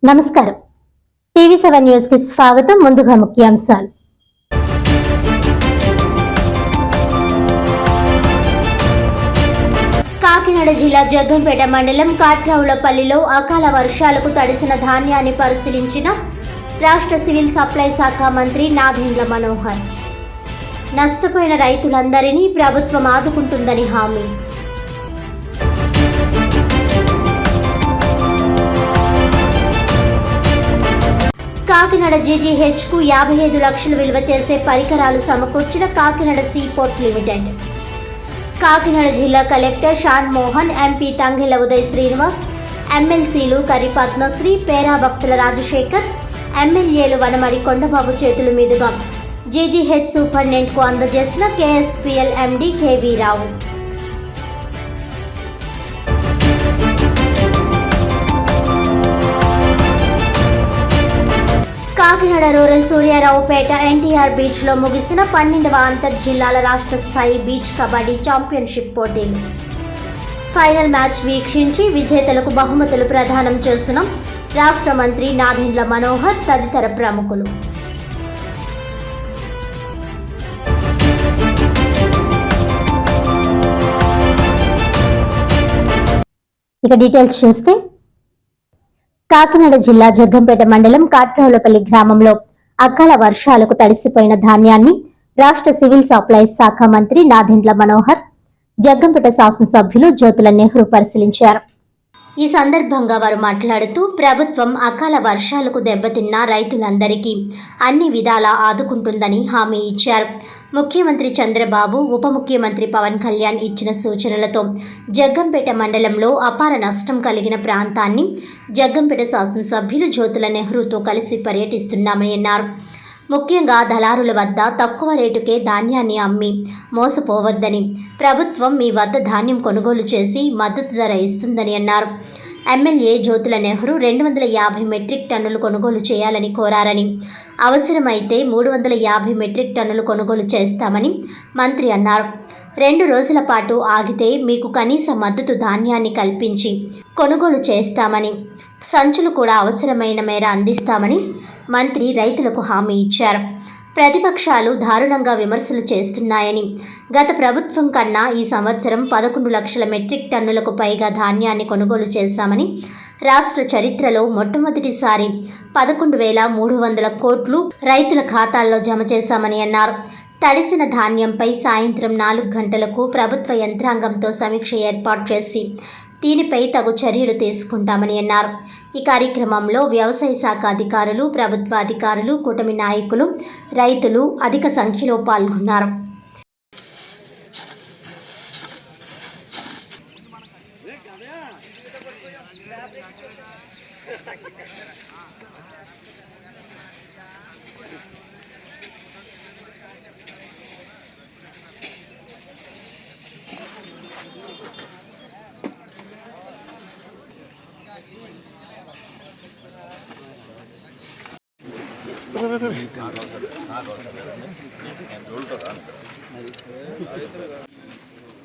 నమస్కారం. టీవీ7 న్యూస్ కి స్వాగతం. ముందుగా ముఖ్యాంశాలు. కాకినాడ జిల్లా జగ్గంపేట మండలం కాట్రావులపల్లిలో అకాల వర్షాలకు తడిసిన ధాన్యాన్ని పరిశీలించిన రాష్ట్ర సివిల్ సప్లై శాఖ మంత్రి నాదెండ్ల మనోహర్. నష్టపోయిన రైతులందరినీ ప్రభుత్వం ఆదుకుంటుందని హామీ. కాకినాడ జీజీహెచ్కు 55 లక్షలు విలువ చేసే పరికరాలు సమకూర్చిన కాకినాడ సీపోర్ట్ లిమిటెడ్. కాకినాడ జిల్లా కలెక్టర్ షాన్ మోహన్, ఎంపీ తంగెళ్ల ఉదయ్ శ్రీనివాస్, ఎమ్మెల్సీలు కరి పద్మశ్రీ, పేరా భక్తుల రాజశేఖర్, ఎమ్మెల్యేలు వనమడి కొండబాబు చేతుల మీదుగా జీజీహెచ్ సూపరింటెండెంట్కు అందజేసిన కేఎస్పీఎల్ ఎండీ కేవీ రావు. కాకినాడ రూరల్ సూర్యారావుపేట ఎన్టీఆర్ బీచ్లో ముగిసిన 12వ అంతర్జిల్లాల రాష్ట్ర స్థాయి బీచ్ కబడ్డీ ఛాంపియన్షిప్ పోటీలు. ఫైనల్ మ్యాచ్ వీక్షించి విజేతలకు బహుమతులు ప్రదానం చేసిన రాష్ట్ర మంత్రి నాదెండ్ల మనోహర్ తదితర ప్రముఖులు. ఇక డీటెయిల్స్ చూస్తే, కాకినాడ జిల్లా జగ్గంపేట మండలం కాట్రావులపల్లి గ్రామంలో అకాల వర్షాలకు తడిసిపోయిన ధాన్యాన్ని రాష్ట్ర సివిల్ సప్లైస్ శాఖ మంత్రి నాదెండ్ల మనోహర్, జగ్గంపేట శాసనసభ్యులు జ్యోతుల నెహ్రూ పరిశీలించారు. ఈ సందర్భంగా వారు మాట్లాడుతూ, ప్రభుత్వం అకాల వర్షాలకు దెబ్బతిన్న రైతులందరికీ అన్ని విధాలా ఆదుకుంటుందని హామీ ఇచ్చారు. ముఖ్యమంత్రి చంద్రబాబు, ఉప ముఖ్యమంత్రి పవన్ కళ్యాణ్ ఇచ్చిన సూచనలతో జగ్గంపేట మండలంలో అపార నష్టం కలిగిన ప్రాంతాన్ని జగ్గంపేట శాసనసభ్యులు జ్యోతుల నెహ్రూతో కలిసి పర్యటిస్తున్నామని అన్నారు. ముఖ్యంగా దళారుల వద్ద తక్కువ రేటుకే ధాన్యాన్ని అమ్మి మోసపోవద్దని, ప్రభుత్వం మీ వద్ద ధాన్యం కొనుగోలు చేసి మద్దతు ధర ఇస్తుందని అన్నారు. ఎమ్మెల్యే జ్యోతుల నెహ్రూ 250 మెట్రిక్ టన్నులు కొనుగోలు చేయాలని కోరారని, అవసరమైతే 350 మెట్రిక్ టన్నులు కొనుగోలు చేస్తామని మంత్రి అన్నారు. 2 రోజుల పాటు ఆగితే మీకు కనీస మద్దతు ధాన్యాన్ని కల్పించి కొనుగోలు చేస్తామని, సంచులు కూడా అవసరమైన మేర అందిస్తామని మంత్రి రైతులకు హామీ ఇచ్చారు. ప్రతిపక్షాలు దారుణంగా విమర్శలు చేస్తున్నాయని, గత ప్రభుత్వం కన్నా ఈ సంవత్సరం 11 లక్షల మెట్రిక్ టన్నులకు పైగా ధాన్యాన్ని కొనుగోలు చేశామని, రాష్ట్ర చరిత్రలో మొట్టమొదటిసారి 11,300 కోట్లు రైతుల ఖాతాల్లో జమ చేశామని అన్నారు. తడిసిన ధాన్యంపై సాయంత్రం 4 గంటలకు ప్రభుత్వ యంత్రాంగంతో సమీక్ష ఏర్పాటు చేసి దీనిపై తగు చర్యలు తీసుకుంటామని అన్నారు. ఈ కార్యక్రమంలో వ్యవసాయ శాఖ అధికారులు, ప్రభుత్వ అధికారులు, కూటమి నాయకులు, రైతులు అధిక సంఖ్యలో పాల్గొన్నారు.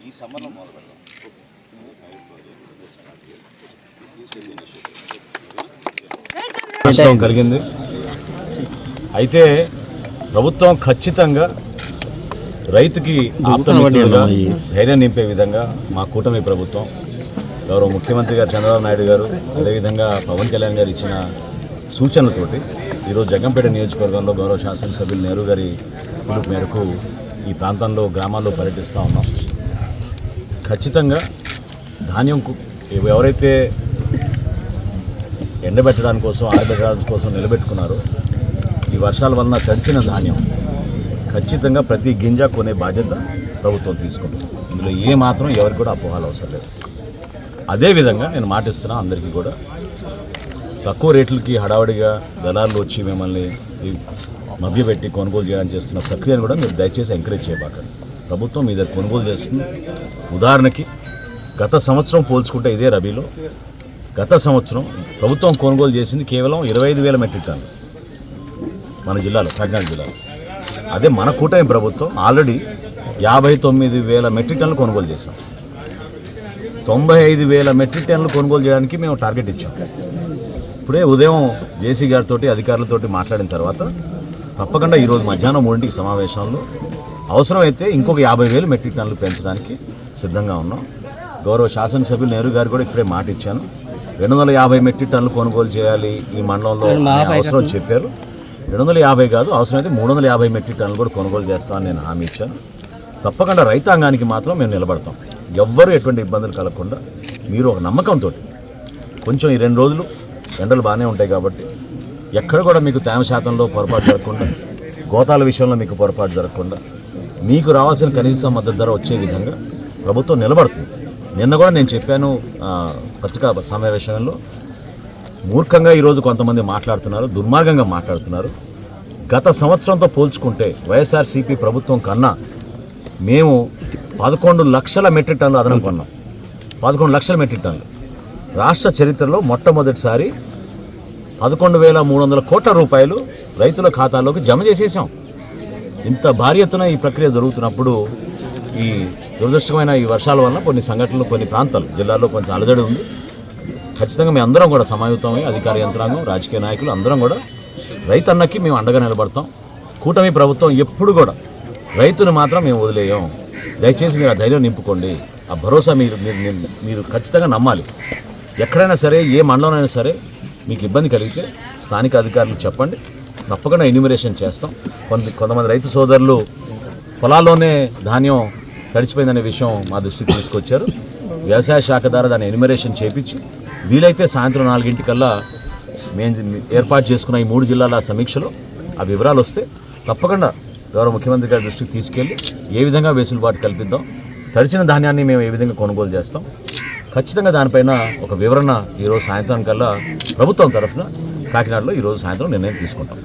ఈ సమ్మర్లో నష్టం కలిగింది. అయితే ప్రభుత్వం ఖచ్చితంగా రైతుకి ఆప్తమిత్రులుగా ధైర్యం నింపే విధంగా మా కూటమి ప్రభుత్వం, గౌరవ ముఖ్యమంత్రి గారు చంద్రబాబు నాయుడు గారు, అదేవిధంగా పవన్ కళ్యాణ్ గారు ఇచ్చిన సూచనలతోటి ఈరోజు జగ్గంపేట నియోజకవర్గంలో గౌరవ శాసనసభ్యులు నెహ్రూ గారి పిలుపు మేరకు ఈ ప్రాంతంలో గ్రామాల్లో పర్యటిస్తూ ఉన్నాం. ఖచ్చితంగా ధాన్యం ఎవరైతే ఎండబెట్టడానికి కోసం, ఆరబెట్టడానికి కోసం నిలబెట్టుకున్నారో, ఈ వర్షాల వలన తడిసిన ధాన్యం ఖచ్చితంగా ప్రతి గింజ కొనే బాధ్యత ప్రభుత్వం తీసుకుంటుంది. ఇందులో ఏ మాత్రం ఎవరికి కూడా అపోహాలు అవసరం లేదు. అదేవిధంగా నేను మాటిస్తున్నా అందరికీ కూడా, తక్కువ రేట్లకి హడావడిగా దళారులు వచ్చి మిమ్మల్ని మభ్యపెట్టి కొనుగోలు చేయడానికి చేస్తున్న ప్రక్రియను కూడా మీరు దయచేసి ఎంకరేజ్ చేయబాకండి. ప్రభుత్వం మీ దగ్గర కొనుగోలు చేస్తుంది. ఉదాహరణకి గత సంవత్సరం పోల్చుకుంటే ఇదే రబీలో గత సంవత్సరం ప్రభుత్వం కొనుగోలు చేసింది కేవలం 25,000 మెట్రిక్ టన్నులు మన జిల్లాలో, కాకినాడ జిల్లాలో. అదే మన కూటమి ప్రభుత్వం ఆల్రెడీ 59,000 మెట్రిక్ టన్నులు కొనుగోలు చేశాం. 95,000 మెట్రిక్ టన్నులు కొనుగోలు చేయడానికి మేము టార్గెట్ ఇచ్చాం. ఇప్పుడే ఉదయం జేసీ గారితో అధికారులతోటి మాట్లాడిన తర్వాత తప్పకుండా ఈరోజు మధ్యాహ్నం 3ంటికి సమావేశంలో అవసరమైతే ఇంకొక 50,000 మెట్రిక్ టన్నులు పెంచడానికి సిద్ధంగా ఉన్నాం. గౌరవ శాసనసభ్యులు నెహ్రూ గారు కూడా ఇప్పుడే మాట ఇచ్చాను. 250 మెట్రిక్ టన్నులు కొనుగోలు చేయాలి ఈ మండలంలో అవసరం చెప్పారు. 250 కాదు, అవసరమైతే 350 మెట్రిక్ టన్నులు కూడా కొనుగోలు చేస్తామని నేను హామీ ఇచ్చాను. తప్పకుండా రైతాంగానికి మాత్రం మేము నిలబడతాం. ఎవ్వరూ ఎటువంటి ఇబ్బందులు కలగకుండా మీరు ఒక నమ్మకంతో కొంచెం ఈ 2 రోజులు ఎండలు బాగానే ఉంటాయి కాబట్టి ఎక్కడ కూడా మీకు తేమ శాతంలో పొరపాటు జరగకుండా, గోతాల విషయంలో మీకు పొరపాటు జరగకుండా మీకు రావాల్సిన కనీస మద్దతు ధర వచ్చే విధంగా ప్రభుత్వం నిలబడుతుంది. నిన్న కూడా నేను చెప్పాను పత్రికా సమావేశంలో, మూర్ఖంగా ఈరోజు కొంతమంది మాట్లాడుతున్నారు, దుర్మార్గంగా మాట్లాడుతున్నారు. గత సంవత్సరంతో పోల్చుకుంటే వైఎస్ఆర్సీపీ ప్రభుత్వం కన్నా మేము 11 లక్షల మెట్రిక్ టన్నులు అదనం కొన్నాం. 11 లక్షల మెట్రిక్ టన్నులు రాష్ట్ర చరిత్రలో మొట్టమొదటిసారి 11,300 కోట్ల రూపాయలు రైతుల ఖాతాల్లోకి జమ చేసేసాం. ఇంత భారీ ఎత్తున ఈ ప్రక్రియ జరుగుతున్నప్పుడు ఈ దురదృష్టమైన ఈ వర్షాల వల్ల కొన్ని సంఘటనలు, కొన్ని ప్రాంతాలు జిల్లాలో కొంచెం అలజడి ఉంది. ఖచ్చితంగా మేము అందరం కూడా సమాయుతమై అధికార యంత్రాంగం, రాజకీయ నాయకులు అందరం కూడా రైతన్నకి మేము అండగా నిలబడతాం. కూటమి ప్రభుత్వం ఎప్పుడు కూడా రైతును మాత్రం మేము వదిలేయం. దయచేసి మీరు ఆ ధైర్యం నింపుకోండి. ఆ భరోసా మీరు ఖచ్చితంగా నమ్మాలి. ఎక్కడైనా సరే, ఏ మండలంలో సరే మీకు ఇబ్బంది కలిగితే స్థానిక అధికారులకు చెప్పండి. తప్పకుండా ఎన్యూమరేషన్ చేస్తాం. కొంతమంది రైతు సోదరులు పొలాల్లోనే ధాన్యం తడిచిపోయిందనే విషయం మా దృష్టికి తీసుకొచ్చారు. వ్యవసాయ శాఖ ద్వారా దాన్ని ఎన్యూమరేషన్ చేయించి వీలైతే సాయంత్రం 4 మేము ఏర్పాటు చేసుకున్న ఈ 3 జిల్లాల సమీక్షలో ఆ వివరాలు వస్తే తప్పకుండా గౌరవ ముఖ్యమంత్రి గారి దృష్టికి తీసుకెళ్ళి ఏ విధంగా వెసులుబాటు కల్పిద్దాం, తడిచిన ధాన్యాన్ని మేము ఏ విధంగా కొనుగోలు చేస్తాం, ఖచ్చితంగా దానిపైన ఒక వివరణ ఈరోజు సాయంత్రం కల్లా ప్రభుత్వం తరఫున కాకినాడలో ఈరోజు సాయంత్రం నిర్ణయం తీసుకుంటాం.